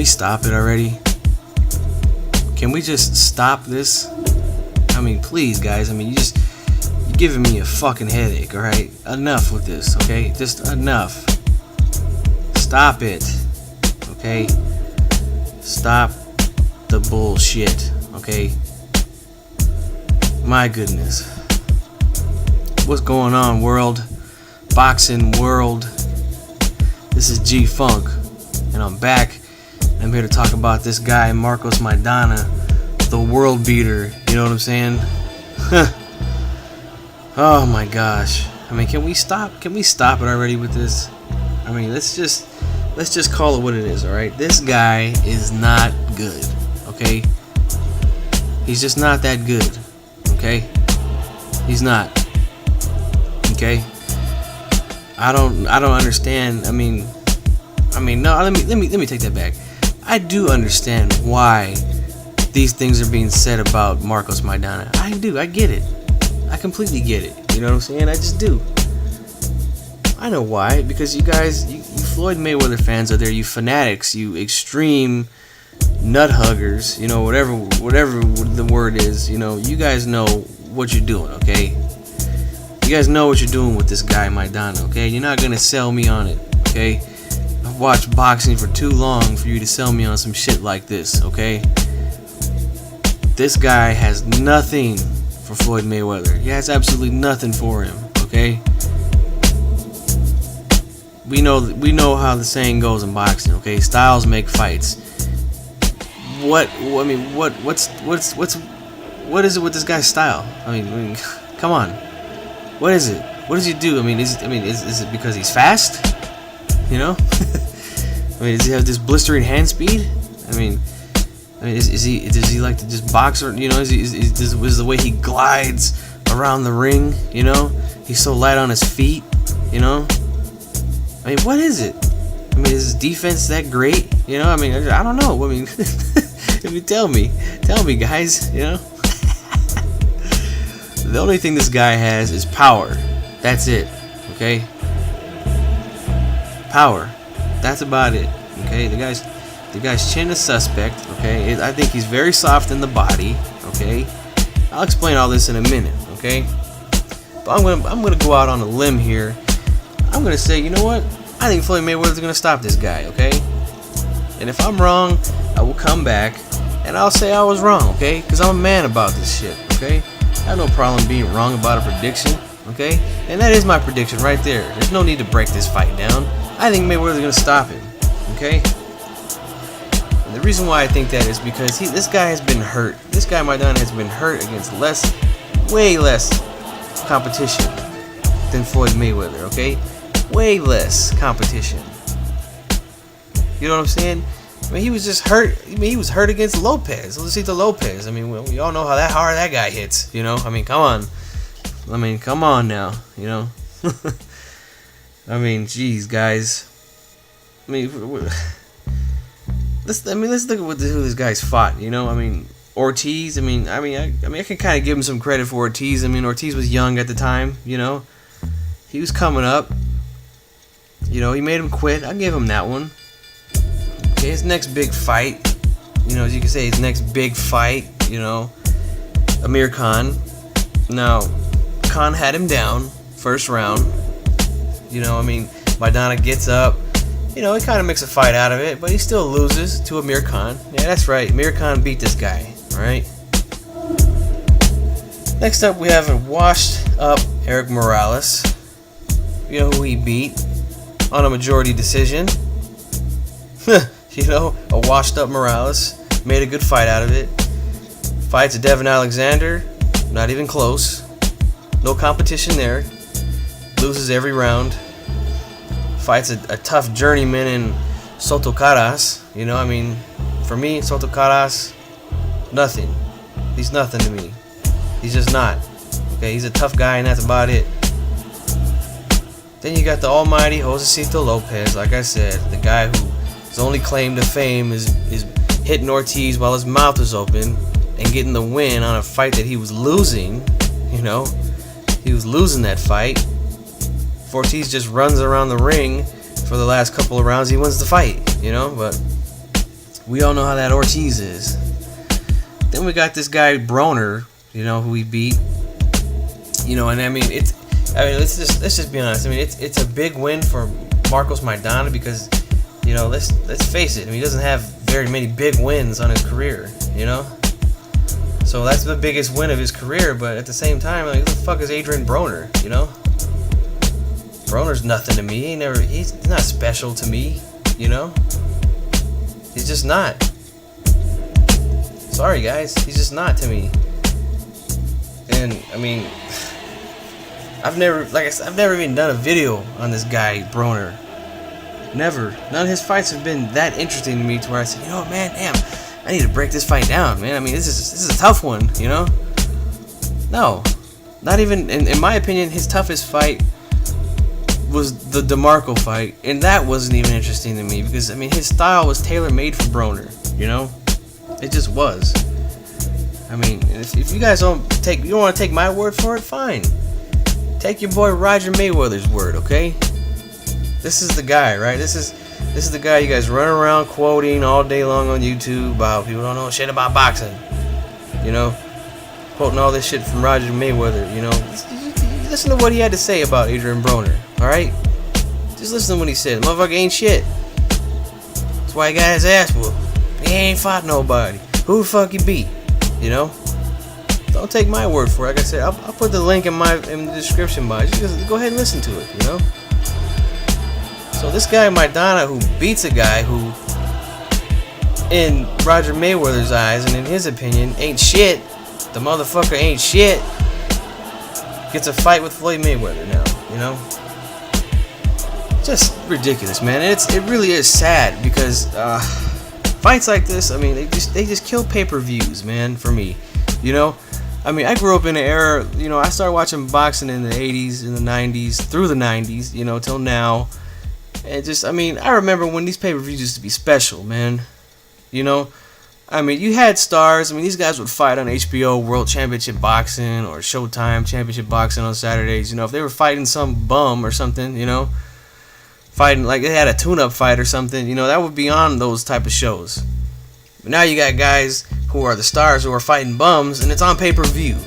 we stop it already? Can we just stop this? I mean, please, guys. I mean, you're giving me a fucking headache, alright? Enough with this, okay? Just enough. Stop it, okay? Stop the bullshit, okay? My goodness. What's going on, world? Boxing world. This is G-Funk, and I'm back. I'm here to talk about this guy, Marcos Maidana, the world beater. You know what I'm saying? Oh my gosh. I mean, can we stop? Can we stop it already with this? I mean, let's just call it what it is, all right? This guy is not good, okay? He's just not that good, okay? He's not. Okay? I don't understand. I mean no, let me take that back. I do understand why these things are being said about Marcos Maidana. I do. I get it. I completely get it. You know what I'm saying? I just do. I know why. Because you guys, you Floyd Mayweather fans out there, you fanatics, you extreme nut huggers, you know, whatever the word is, you know, you guys know what you're doing, okay? You guys know what you're doing with this guy Maidana, okay? You're not gonna sell me on it, okay? I've watched boxing for too long for you to sell me on some shit like this, okay? This guy has nothing for Floyd Mayweather. He has absolutely nothing for him, okay? We know how the saying goes in boxing, okay? Styles make fights. What is it with this guy's style? I mean, come on. What is it? What does he do? I mean, is it because he's fast? You know? I mean, does he have this blistering hand speed? I mean, does he like to just box, or you know, is the way he glides around the ring? You know, he's so light on his feet. You know, I mean, what is it? I mean, is his defense that great? You know, I mean, I don't know. I mean, I mean, tell me, guys. You know. The only thing this guy has is power. That's it. Okay? Power. That's about it. Okay? The guy's chin is suspect. Okay? I think he's very soft in the body. Okay? I'll explain all this in a minute. Okay? But I'm gonna go out on a limb here. I'm gonna say, you know what? I think Floyd Mayweather's gonna stop this guy. Okay? And if I'm wrong, I will come back and I'll say I was wrong. Okay? Because I'm a man about this shit. Okay? I have no problem being wrong about a prediction, okay? And that is my prediction right there. There's no need to break this fight down. I think Mayweather's gonna stop him, okay? And the reason why I think that is because this guy has been hurt. This guy Maidana has been hurt against way less competition than Floyd Mayweather, okay? Way less competition. You know what I'm saying? I mean, he was just hurt. I mean, he was hurt against Josesito Lopez. I mean, we all know how hard that guy hits. You know, I mean, come on. I mean, come on now. You know, I mean, geez, guys. I mean, let's look at who this guy's fought. You know, I mean, Ortiz. I mean, I can kind of give him some credit for Ortiz. I mean, Ortiz was young at the time. You know, he was coming up. You know, he made him quit. I give him that one. His next big fight, you know, as you can say, his next big fight, you know, Amir Khan. Now, Khan had him down first round. You know, I mean, Maidana gets up. You know, he kind of makes a fight out of it, but he still loses to Amir Khan. Yeah, that's right. Amir Khan beat this guy, all right? Next up, we have a washed up Erik Morales. You know who he beat on a majority decision. You know, a washed up Morales made a good fight out of it. Fights Devin Alexander, not even close. No competition there. Loses every round. Fights a tough journeyman in Soto Caras. You know, I mean, for me, Soto Caras, nothing. He's nothing to me. He's just not. Okay, he's a tough guy, and that's about it. Then you got the almighty Josesito Lopez, like I said, the guy who his only claim to fame is hitting Ortiz while his mouth is open and getting the win on a fight that he was losing. You know, he was losing that fight. Ortiz just runs around the ring for the last couple of rounds. He wins the fight, you know. But We all know how that Ortiz is. Then we got this guy Broner, you know, who he beat. You know, and I mean, let's just be honest. I mean, it's a big win for Marcos Maidana because, you know, let's face it. I mean, he doesn't have very many big wins on his career, you know. So that's the biggest win of his career. But at the same time, like, who the fuck is Adrien Broner? You know, Broner's nothing to me. He's not special to me. You know, he's just not. Sorry, guys, he's just not to me. And I mean, I've never even done a video on this guy Broner. Never. None of his fights have been that interesting to me to where I said, you know what, man, damn, I need to break this fight down, man. I mean, this is a tough one, you know? No. Not even, in my opinion, his toughest fight was the DeMarco fight, and that wasn't even interesting to me because, I mean, his style was tailor-made for Broner, you know? It just was. I mean, if you guys don't want to take my word for it, fine. Take your boy Roger Mayweather's word, okay? This is the guy, right? This is the guy you guys run around quoting all day long on YouTube about people don't know shit about boxing. You know? Quoting all this shit from Roger Mayweather, you know? Listen to what he had to say about Adrien Broner, alright? Just listen to what he said. The motherfucker ain't shit. That's why he got his ass whooped. He ain't fought nobody. Who the fuck he beat? You know? Don't take my word for it. Like I said, I'll put the link in the description box. Just go ahead and listen to it, you know? So this guy Maidana, who beats a guy who, in Roger Mayweather's eyes and in his opinion, ain't shit. The motherfucker ain't shit. Gets a fight with Floyd Mayweather now, you know? Just ridiculous, man. It really is sad because fights like this, I mean, they just kill pay-per-views, man, for me. You know? I mean, I grew up in an era, you know, I started watching boxing in the 80s, in the 90s, through the 90s, you know, till now. And just, I mean, I remember when these pay-per-views used to be special, man. You know? I mean, you had stars. I mean, these guys would fight on HBO World Championship Boxing or Showtime Championship Boxing on Saturdays. You know, if they were fighting some bum or something, you know, fighting like they had a tune-up fight or something, you know, that would be on those type of shows. But now you got guys who are the stars who are fighting bums, and it's on pay-per-view,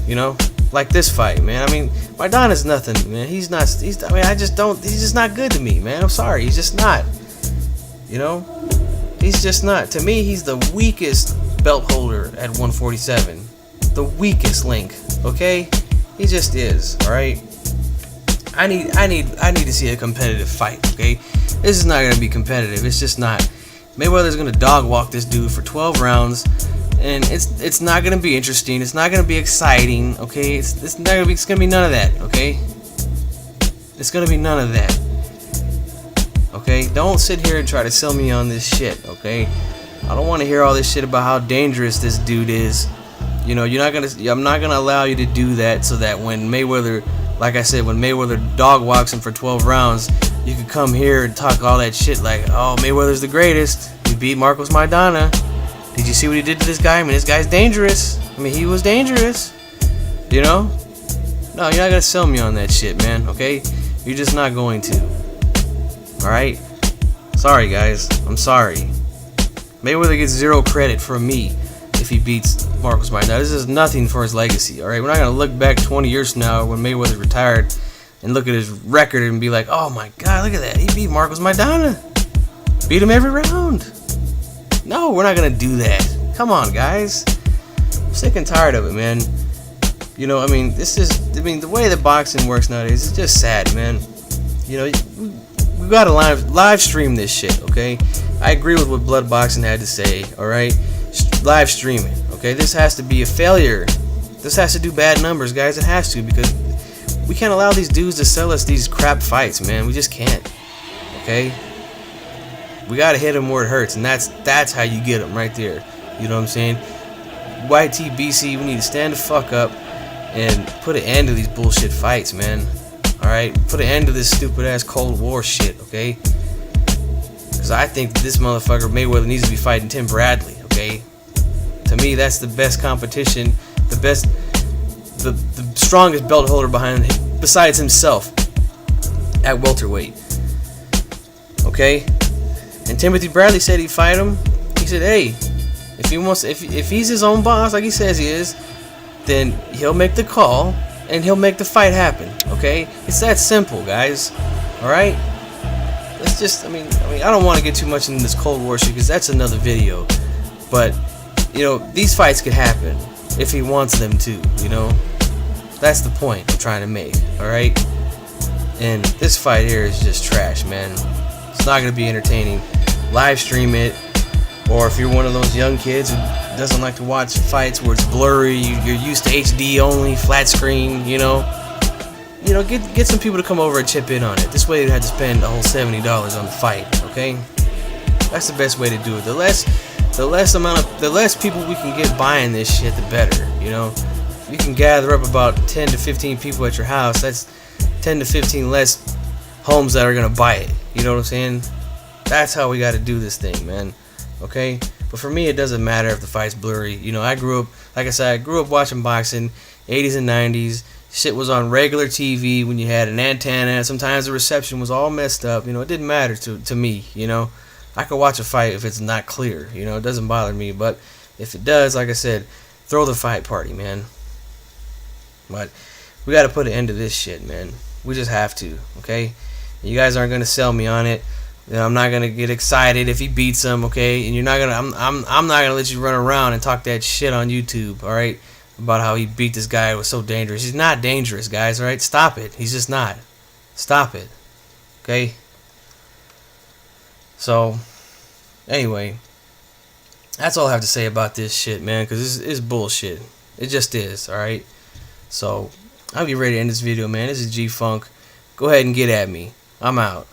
you know, like this fight, man. I mean, Maidana's nothing, man. He's not. He's just not good to me, man. I'm sorry, he's just not. You know, he's just not. To me, he's the weakest belt holder at 147. The weakest link. Okay, he just is. All right. I need to see a competitive fight. Okay, this is not gonna be competitive. It's just not. Mayweather's gonna dog walk this dude for 12 rounds, and it's not gonna be interesting. It's not gonna be exciting. Okay, it's gonna be none of that. Okay, it's gonna be none of that. Okay, don't sit here and try to sell me on this shit. Okay, I don't want to hear all this shit about how dangerous this dude is. You know, I'm not gonna allow you to do that so that when Mayweather, like I said, when Mayweather dog walks him for 12 rounds, you could come here and talk all that shit like, oh, Mayweather's the greatest. He beat Marcos Maidana. Did you see what he did to this guy? I mean, this guy's dangerous. I mean, he was dangerous. You know? No, you're not gonna sell me on that shit, man. Okay? You're just not going to. Alright? Sorry, guys. I'm sorry. Mayweather gets zero credit from me if he beats Marcos Maidana. This is nothing for his legacy. Alright? We're not gonna look back 20 years from now when Mayweather retired and look at his record and be like, oh my god, look at that. He beat Marcos Maidana. Beat him every round. No, we're not going to do that. Come on, guys. I'm sick and tired of it, man. You know, I mean, the way that boxing works nowadays is just sad, man. You know, we got to live stream this shit, okay? I agree with what Blood Boxing had to say, alright? Live stream it, okay? This has to be a failure. This has to do bad numbers, guys. It has to, because we can't allow these dudes to sell us these crap fights, man. We just can't. Okay? We gotta hit them where it hurts, and that's how you get them right there. You know what I'm saying? YTBC, we need to stand the fuck up and put an end to these bullshit fights, man. Alright? Put an end to this stupid ass Cold War shit, okay? Because I think this motherfucker Mayweather needs to be fighting Tim Bradley, okay? To me, that's the best competition, the strongest belt holder besides himself at welterweight. Okay? And Timothy Bradley said he'd fight him. He should, hey, if he wants, if he's his own boss like he says he is, then he'll make the call and he'll make the fight happen. Okay, it's that simple, guys. All right. Let's just, I mean, I don't want to get too much into this Cold War shit because that's another video. But you know, these fights could happen if he wants them to. You know, that's the point I'm trying to make. All right. And this fight here is just trash, man. It's not gonna be entertaining. Live stream it. Or if you're one of those young kids who doesn't like to watch fights where it's blurry, you're used to HD only, flat screen, you know, get some people to come over and chip in on it. This way you had to spend a whole $70 on the fight, okay? That's the best way to do it. The less people we can get buying this shit, the better, you know? If you can gather up about 10 to 15 people at your house, that's 10 to 15 less homes that are gonna buy it. You know what I'm saying? That's how we gotta do this thing, man. Okay, but for me it doesn't matter if the fight's blurry. You know, I grew up, like I said, I grew up watching boxing, 80s and 90s. Shit was on regular TV when you had an antenna. Sometimes the reception was all messed up. You know, it didn't matter to me. You know, I could watch a fight if it's not clear. You know, it doesn't bother me. But if it does, like I said, throw the fight party, man. But we got to put an end to this shit, man. We just have to. Okay, you guys aren't gonna sell me on it. You know, I'm not gonna get excited if he beats him, okay? And you're not gonna, I'm not gonna let you run around and talk that shit on YouTube, all right? About how he beat this guy, was so dangerous. He's not dangerous, guys, all right? Stop it. He's just not. Stop it, okay? So, anyway, that's all I have to say about this shit, man. Cause it's bullshit. It just is, all right? So, I'll be ready to end this video, man. This is G Funk. Go ahead and get at me. I'm out.